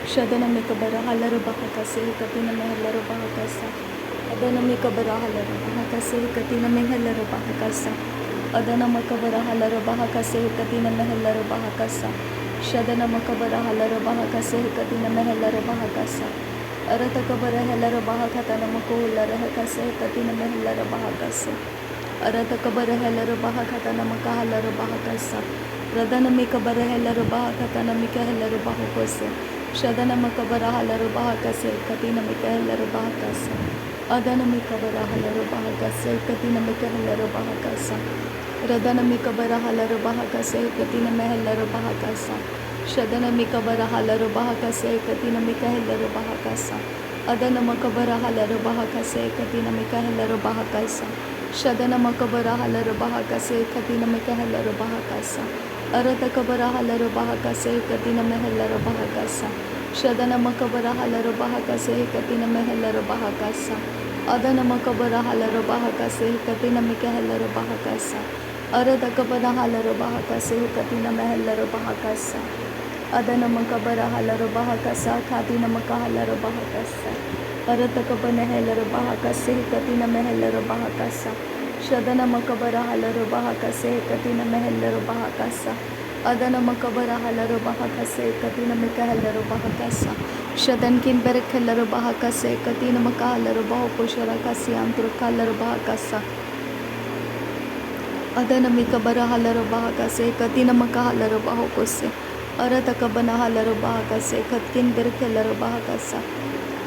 Shadana halaru bahakase katina mehalaru bahakasa. Adana mikabara halaru bahakase katina mehalaru bahakasa. Adana makabara halaru bahakase katina mehalaru bahakasa. Shadana makabara halaru bahakase katina mehalaru bahakasa. Arata kabara halaru bahakatana makuhularu hakase katina mehalaru bahakase. Arata kabara halaru bahakatana makahalaru bahakasa. Radana mikabara halaru bahakatana mikahalaru bahakose. Shadana makabara halaru bahakase katina mikahalaru bahakasa. Adana mikabara halaru bahakase katina mikahalaru bahakasa. Radana mikabara halaru bahakase katina mehalaru bahakasa. Shadana mikabara halaru bahakase katina mikahalaru bahakasa. Adana makabara halaru bahakase katina mikahalaru bahakasa. Shadana makabara halaru bahakase katina mikahalaru bahakasa. Arata kabara halaru bahakase katina mehalaru bahakasa. Shadana makabara halaru bahakase katina mehalaru bahakasa. Adana makabara halaru bahakase katina mikahalaru bahakasa. Arata kabara halaru bahakase katina mehalaru bahakasa. Adana makabara halaru bahakasa katina makahalaru bahakasa. Arata kabana halaru bahakase katina mehalaru bahakasa. Shadana makabara halaru bahakase katina mehalaru bahakasa. Adana makabara halaru bahakase katina mikahalaru bahakasa. Shadan kin berek halaru bahakase katina makahalaru bahukushara kasi antru kalaru bahakasa. Adana mikabara halaru bahakase katina makahalaru bahukuse. Arata kabana halaru bahakase katkin berek halaru bahakasa.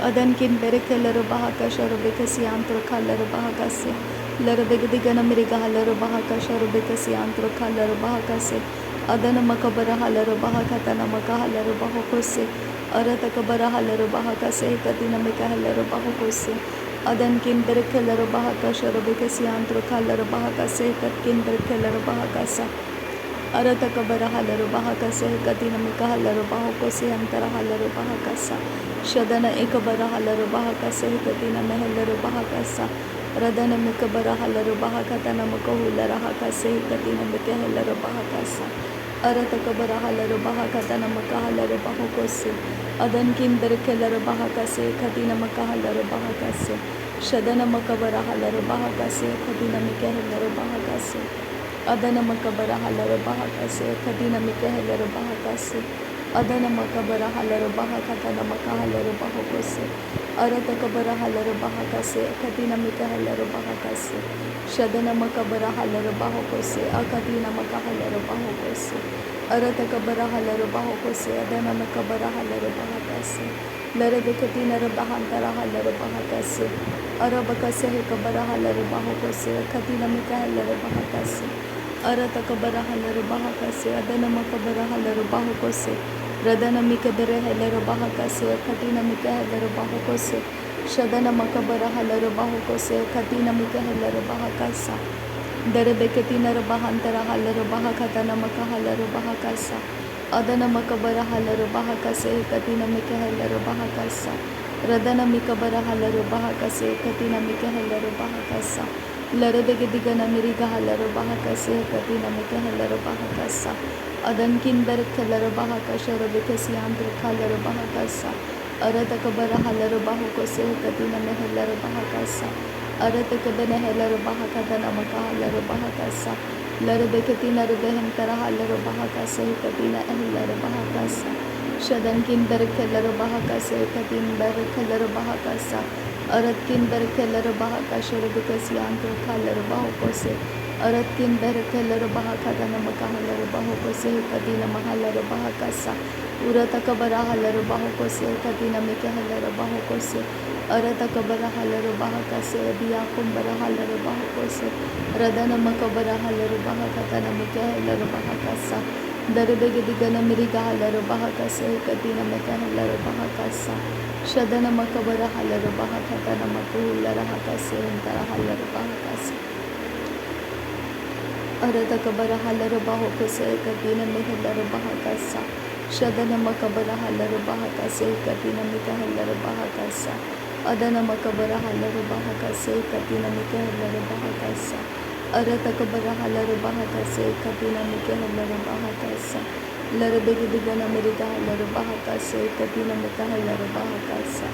Adan kin berek halaru bahakasha rubikasi antru kalaru bahakase. Larabigana miriga halaru bahakasha rubikasi antru kalaru bahakase. Adana makabara halaru bahakatana makahalaru bahukuse. Arata kabara halaru bahakase katina mikahalaru bahukuse. Adan kin berek halaru bahakasha rubikasi antru kalaru bahakase katkin berek halaru bahakasa. Arata kabara halaru bahakase katina mikahalaru bahukuse antara halaru bahakasa. Shadana ekabara halaru bahakase katina mehalaru bahakasa. Radana mikabara halaru bahakatana makahulara hakase katina mikahalaru bahakasa. Arata kabara halaru bahakatana makahalaru bahukose. Adan kin berek halaru bahakase katina makahalaru bahakase. Shadana makabara halaru bahakase katina mikahalaru bahakase. Adana makabara halaru bahakase katina mikahalaru bahakase. Adana makabara halaru bahakatana makahalaru bahukose. Arata kabara halaru bahakase katina mikahalaru bahakase. Shadana makabara halaru bahukose akatina makahalaru bahukose. Arata kabara halaru bahukose adana makabara halaru bahakase. Larabe katina rabahantara halaru bahakase. Arabakase kabara halaru bahukose katina mikahalaru bahakase. Arata kabara halaru bahakase adana makabara halaru bahukose. Radana mikabara halaru bahakase katina mikahalaru bahukose. Shadana makabara halaru bahukose katina mikahalaru bahakasa. Darabe katina rabahantara halaru bahakatana makahalaru bahakasa. Adana makabara halaru bahakase katina mikahalaru bahakasa. Radana mikabara halaru bahakase katina mikahalaru bahakasa. Larabe digana miriga halaru bahakase katina mikahalaru bahakasa. Adan kin berek halaru bahakasha rubikasi antru kalaru bahakasa. Arata kabara halaru bahukose katina mehalaru bahakasa. Arata kabana halaru bahakatana makahalaru bahakasa. Larabe katina rubehantara halaru bahakase katina halaru bahakasa. Shadan kin berek halaru bahakase katin berek halaru bahakasa. Arat kin berek halaru bahakasha rubikasi antru kalaru bahukose. Arat kin berek halaru bahakatana makahalaru bahukose katina mahalaru bahakasa. Urata kabara halaru bahukose katina mikahalaru bahukose. Arata kabara halaru bahakase biya kumbara halaru bahukose. Radana makabara halaru bahakatana mikahalaru bahakasa. Darabege digana miriga halaru bahakase katina mikahalaru bahakasa. Shadana makabara halaru bahakatana makuhulara hakase antara halaru bahakasa. Arata kabara halaru bahukose katina mikahalaru bahakasa. Shadana makabara halaru bahakase katina mikahalaru bahakasa. Adana makabara halaru bahakase katina mikahalaru bahakasa. Arata kabara halaru bahakase katina mikahalaru bahakasa. Larabegidigana America Larabahakase, Katina Mekahalarabahakasa,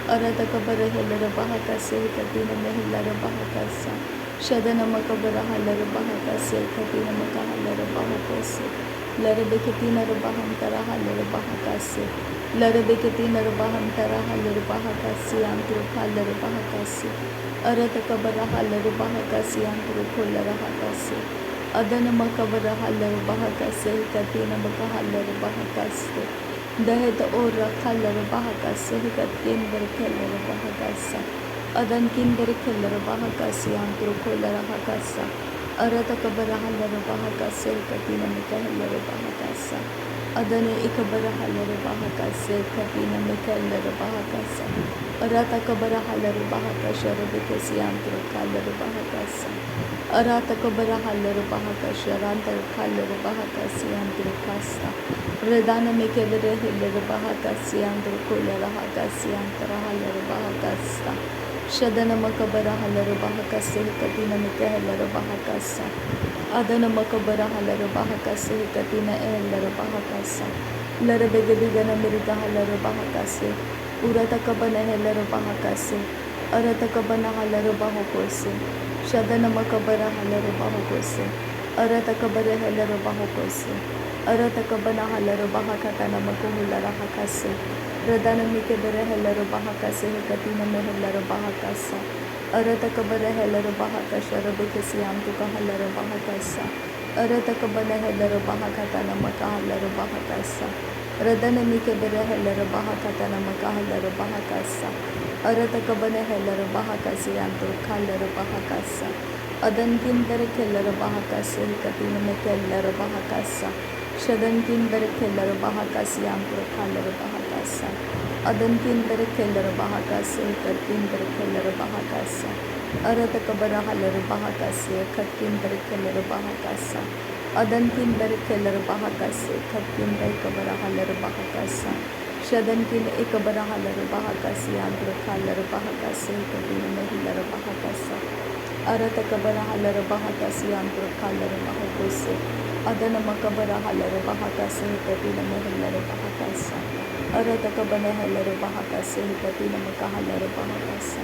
Arata Kabara Hilarabahakase, Katina Mehilarabahakasa, Shadana Makabara Halarabahakase, Katina Makahalarabahakase, Larabekatina Rabahantara Halarabahakase, Larabekatina Rabahantara Halarabahakasi, Antru Halarabahakasi, Arata Kabara Halarabahakasi, Antru Kolarahakasi. Adana makabara halar bahakase katina makahalar bahakaste daheta ora khalar bahakase katin ber khalar bahakasa adan kinder khalar bahakase antro kolar bahakasa arata kabara halar bahakase katina makahalar bahakasa adane ikabara halar bahakase katina makahalar bahakasa arata kabara halar bahakasha rabikasi antro khalar bahakasa Arata kabara halar bahaka sharantar halar bahaka siyandur kasta redana mekevere hilar bahaka siyandur kolar bahaka siyantar halar bahaka sta shadana makabara halar bahaka sehkatina mekehlar bahaka sa adana makabara halar bahaka sehkatina ehlar bahaka sa larabegedana mirga halar bahaka se urata kabana helar bahaka se arata kabana halar bahako se Shadana makabara halar bahakose, arata kabara halar bahakose, arata kabana halar bahakatana makuhulara hakase, radana mikebere halar bahakase katina mehalar bahakasa, arata kabara halar bahakasha rabikasi amtuka halar bahakasa, arata kabana halar bahakatana makahalar bahakasa, radana mikebere halar bahakatana makahalar bahakasa. Arata kabane helar bahakase antur khalar bahakasa adan kinder khelar bahakase katina me khelar bahakasa shadan kinder khelar bahakase antur khalar bahakasa adan kinder khelar bahakase katindir khelar bahakasa arata kabara halar bahakase katindir khelar bahakasa adan kinder khelar bahakase katindir kabara halar bahakasa Shadan kin ekabara halar bahakasi andra khalar bahakasi kabina mehilar bahakasa arata kabara halar bahakasi andra khalar bahakose adana makabara halar bahakasi kabina mehilar bahakasa arata kabana halar bahakasi kabina makahalar bahakasa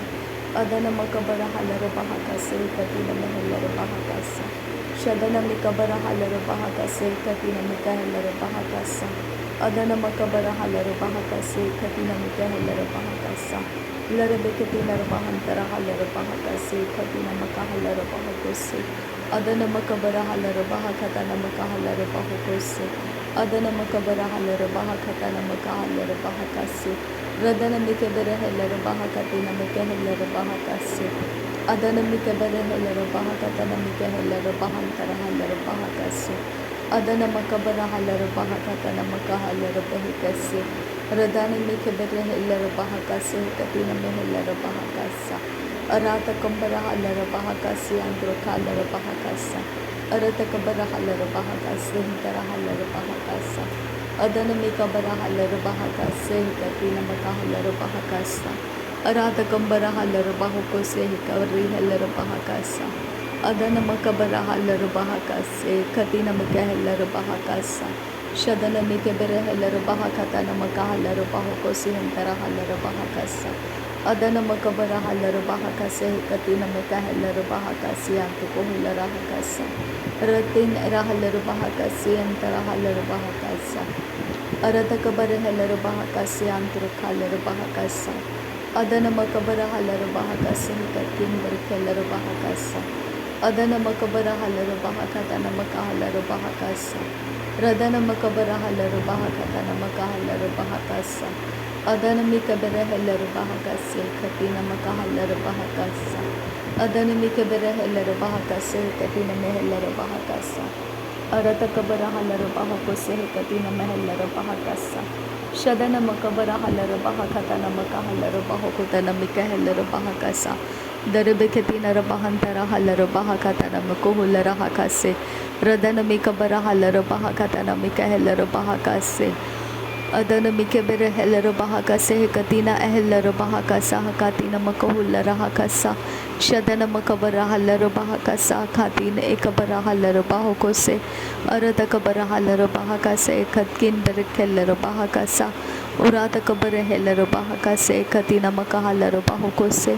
adana makabara halar bahakasi kabina mehilar bahakasa shadana mikabara halar bahakasi kabina makahalar bahakasa Adana makabara halar bahakase katina mika halar bahakasa larabekatina bahantara halar bahakase katina maka halar bahakose adana makabara halar bahakatana maka halar bahakose adana makabara halar bahakatana maka halar bahakase radana mikabara halar bahakatina mika halar bahakase adana mikabara halar bahakatana mika halar bahantara halar bahakase Adana makabara halar bahakatana makahalar bahakase radana mikabara halar bahakase katina mehalar bahakasa arata kambara halar bahakase andro khalar bahakasa arata kabara halar bahakase hintara halar bahakasa adana mikabara halar bahakase katina makahalar bahakasa arata kambara halar bahakose hikari halar bahakasa Adana makabara halar bahakase katina makahalar bahakasa shadana mikabara halar bahakatana makahalar bahakose hintara halar bahakasa adana makabara halar bahakase katina makahalar bahakase antuko halar bahakasa ratin rahalar bahakase hintara halar bahakasa arata kabara halar bahakase antur khalar bahakasa adana makabara halar bahakase katin berkhalar bahakasa Adana makabara halar bahakatana makahalar bahakasa radana makabara halar bahakatana makahalar bahakasa adana mikabara halar bahakase katina makahalar bahakasa adana mikabara halar bahakase katina mehalar bahakasa arata kabara halar bahakose katina mehalar bahakasa shadana makabara halar bahakatana makahalar bahakutana mikahalar bahakasa Darabekatina Rabahantara Halar Bahakatana Makohulara Hakase Radana Mikabara Halar Bahakatana Mikahelar Bahakase Adana mikebere helero bahakase hekatina ehelero bahakasa hakatina makahullara hakasa shadana makabara halero bahakasa katina ekabara halero bahokose arata kabara halero bahakase katkin berekellero bahakasa urata kabara helero bahakase katina makahalero bahokose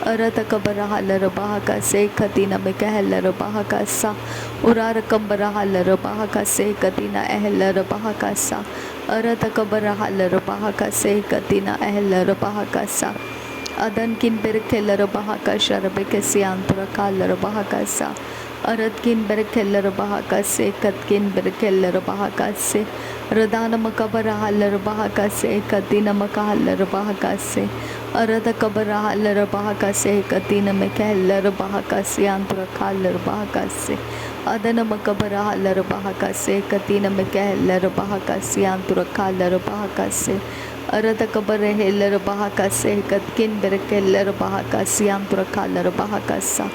arata kabara halero bahakase katina mekahelero bahakasa urara kambara halero bahakase katina ehelero bahakasa arata kabara halero bahakase katina ehelero bahakasa adan kin berkelero bahakasha rabekesi antura kalero bahakasa arat kin berkelero bahakase katkin berkelero bahakase radana makabara halero bahakase katina makahalero bahakase arata kabara halero bahakase katina mekahelero bahakase antura kalero bahakase adana makabara halero bahakase katina mekahelero bahakase antura kalero bahakase arata kabare helero bahakase katkin berkelero bahakase antura kalero bahakasa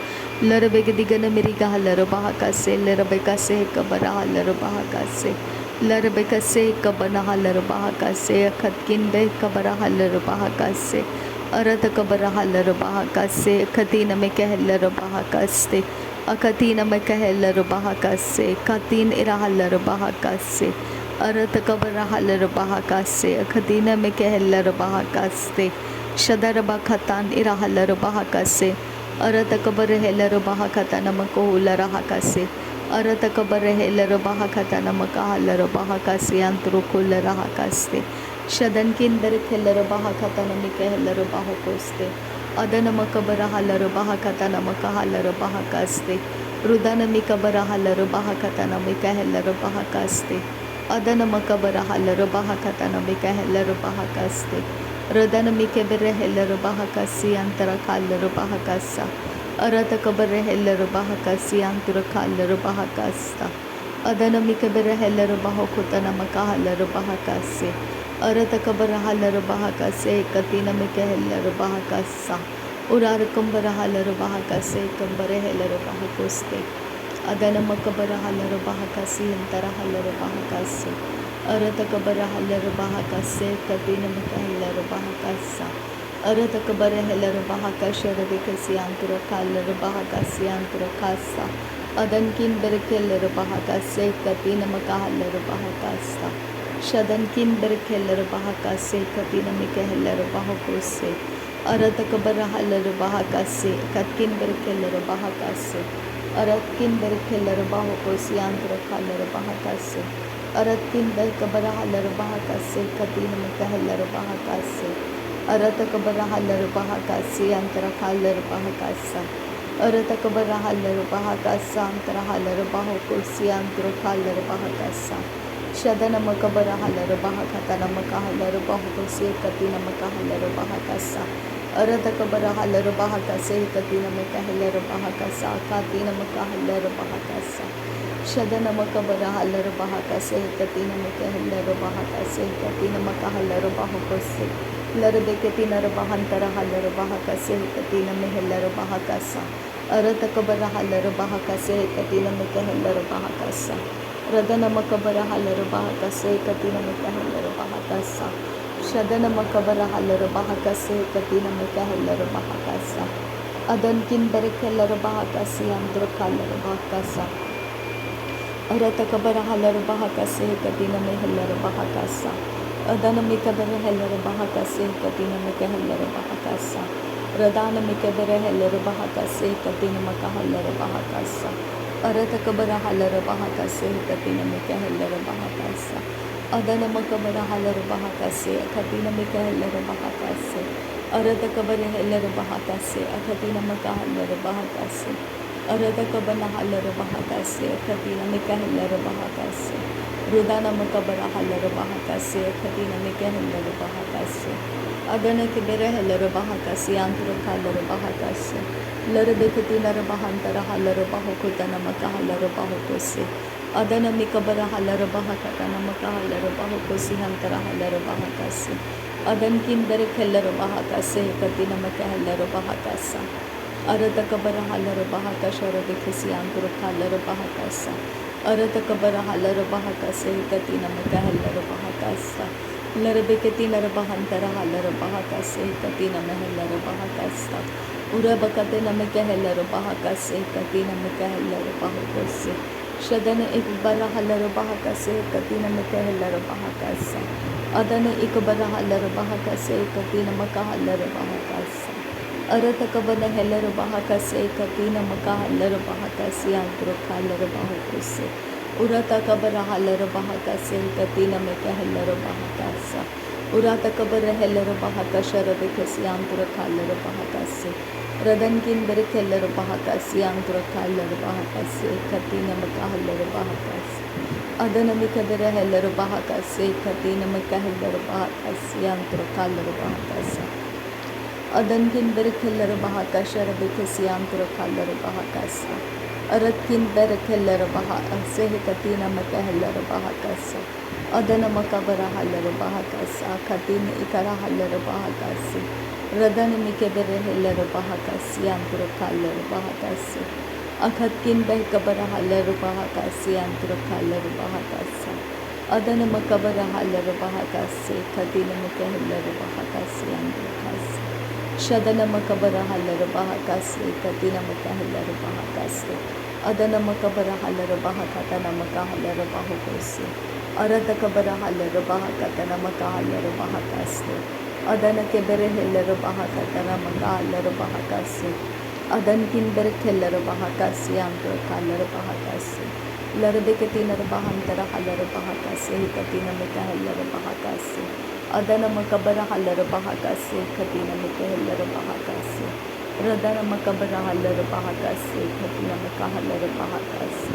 larabege digana miriga halero bahakase larabekase kabara halero bahakase larabekase kabana halero bahakase katkin be kabara halero bahakase arata kabara halero bahakase katina mekahelero bahakase akatina mekahelero bahakase katin ira halero bahakase arata kabara halero bahakase akatina mekahelero bahakase shadara bakhatan ira halero bahakase arata kabara helero bahakatana makohulara hakase arata kabara helero bahakatana makahalero bahakase antrukulara hakase shadan kinder helero bahakatana mikahelero bahakoste adana makabara halero bahakatana makahalero bahakaste rudana mikabara halero bahakatana mikahelero bahakaste adana makabara halero bahakatana mikahelero bahakaste radana mikebere helero bahakasi antara kalero bahakasa arata kabare helero bahakasi antara kalero bahakasta adana mikebere helero bahokutana makahalero bahakase arata kabara halero bahakase katina mikahelero bahakasa urara kambara halero bahakase kambare helero bahakoste adana makabara halero bahakasi antara halero bahakase arata kabara halero bahakase katina mikahelero bahakasa arata kabara helero bahakasha rabekasi antura kalero bahakasi antura kasa adankin berkelero bahakase katina mikahelero bahakasa shadankin berkelero bahakase katina mikahelero bahakose arata kabara halero bahakase katkin berkelero bahakase aratkin berkelero bahakose antura kalero bahakase aratkin berkabara halero bahakase katina mikahelero bahakase arata kabara halero bahakase antara kalero bahakasa arata kabara halero bahakasa antara halero bahakose antara kalero bahakasa shadana makabara halero bahakatana makahalero bahakose katina makahalero bahakasa arata kabara halero bahakase katina mikahelero bahakasa katina makahalero bahakasa shadana makabara halero bahakase katina mikahelero bahakase katina makahalero bahakose larde katina bahantara halero bahakase katina mihelero bahakasa arata kabara halero bahakase katina mikahelero bahakasa radana makabara halero bahakase katina mikahelero bahakasa shadana makabara halero bahakase katina mikahelero bahakasa adankin berkelero bahakase andro kalero bahakasa arata kabara halero bahakase katina mihelero bahakasa adana mikabara helero bahakase katina mikahelero bahakasa radana mikabara helero bahakase katina makahalero bahakasa arata kabara halero bahakase katina mikahelero bahakasa adana makabara halero bahakase katina mikahelero bahakase arata kabara helero bahakase katina makahalero bahakase arata kabana halero bahakase katina mikahelero bahakase rudana makabara halero bahakase katina mikahelero bahakase adana kibere helero bahakase antara kalero bahakase larbe katina bahantara halero bahokutana makahalero bahakose adana mikabara halero bahakatana makahalero bahakose antara halero bahakase adan kinder helero bahakase katina makahalero bahakasa arata kabara halero bahakasha rabekesi antara kalero bahakasa arata kabara halero bahakase katina makahalero bahakasa Larbeketi Narbahantara Halarabahakase Katina Mehelarabahakasa Urabakate Namakehelarabahakase Katina Mekehelarabahakase Shadana Ikbara Halarabahakase Katina Mekehelarabahakasa Adana Ikbara Halarabahakase Katina Makahalarabahakasa Aratakabana Helarabahakase Katina Makahalarabahakase Antrukalarabahakase Urata kabara halara bahakase katina meka halara bahakasa Urata kabara halara bahakasha rabekasi antura halara bahakase Radan kindere halara bahakase antura halara bahakase katina meka halara bahakase Adana mikabara halara bahakase katina meka halara bahakase antura halara bahakasa Adan kindere halara bahakasha rabekasi antura halara bahakasa Aratkin berekeller baha sehe katina makaheller bahakasa adana makabara haller bahakasa katin ikara haller bahakasi radan mikebere heller bahakasi antur kaller bahakasi akhatkin behkabara haller bahakasi antur kaller bahakasa adana makabara haller bahakasi katina makaheller bahakasi antur kasi Shadana makabara halara bahakase katina makahalara bahakase adana makabara halara bahakatana makahalara bahakose arada kabara halara bahakatana makahalara bahakase adana kebere halara bahakatana makahalara bahakase adan kinbere halara bahakase antra kalara bahakase larde katina bahantara halara bahakase katina makahalara bahakase Adana makabara halara bahakase katina makahalara bahakase radana makabara halara bahakase katina makahalara bahakase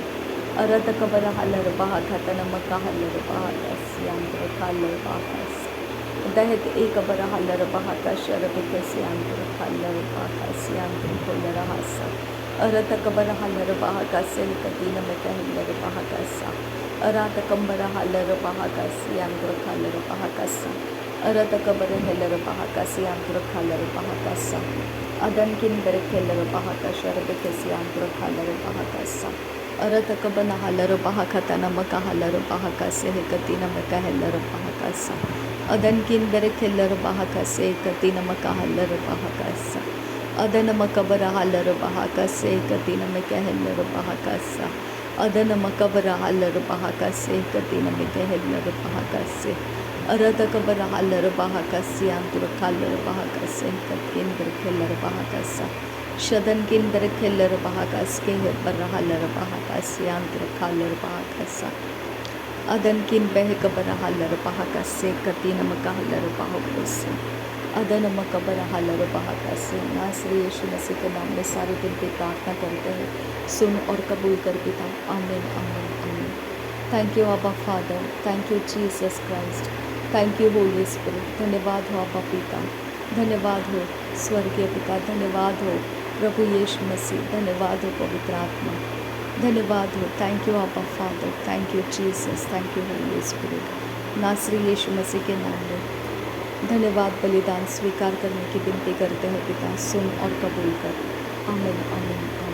arata kabara halara bahakatana makahalara bahakase andra kalara bahakase dahet ekabara halara bahakase rabekase andra kalara bahakase andra kolara hasa arata kabara halara bahakase katina makahalara bahakasa arata kambara halara bahakase andra kalara bahakasa arata kabara halara bahakase andra kalara bahakasa adan kinbere halara bahakasha rabekase andra kalara bahakasa arata kabana halara bahakatana makahalara bahakase katina makahalara bahakasa adan kinbere halara bahakase katina makahalara bahakasa adana makabara halara bahakase katina makahalara bahakasa adana makabara halara bahakase katina makahalara bahakase arata kabara halara bahakase antura kalara bahakase katin berkelara bahakasa shadan kin berkelara bahakase ke barra halara bahakase antura kalara bahakasa adan kin beh kabara halara bahakase katina makahalara bahakase adana makabara halara bahakase नासरी यीशु मसीह के नाम में सारे दिन की प्रार्थना करते हैं सुन और कबूल कर पिता आमीन आमीन आमीन थैंक यू आबा father thank you Jesus Christ thank you Holi spirit धन्यवाद हो आबा पिता धन्यवाद हो स्वर्गीय पिता धन्यवाद हो प्रभु यीशु मसीह धन्यवाद हो पवित्र आत्मा धन्यवाद हो थैंक यू आबा father thank you Jesus thank you Holi spirit नासरी यीशु मसीह के नाम में धन्यवाद बलिदान स्वीकार करने की विनती करते हैं पिता सुन और कबूल कर आमीन आमीन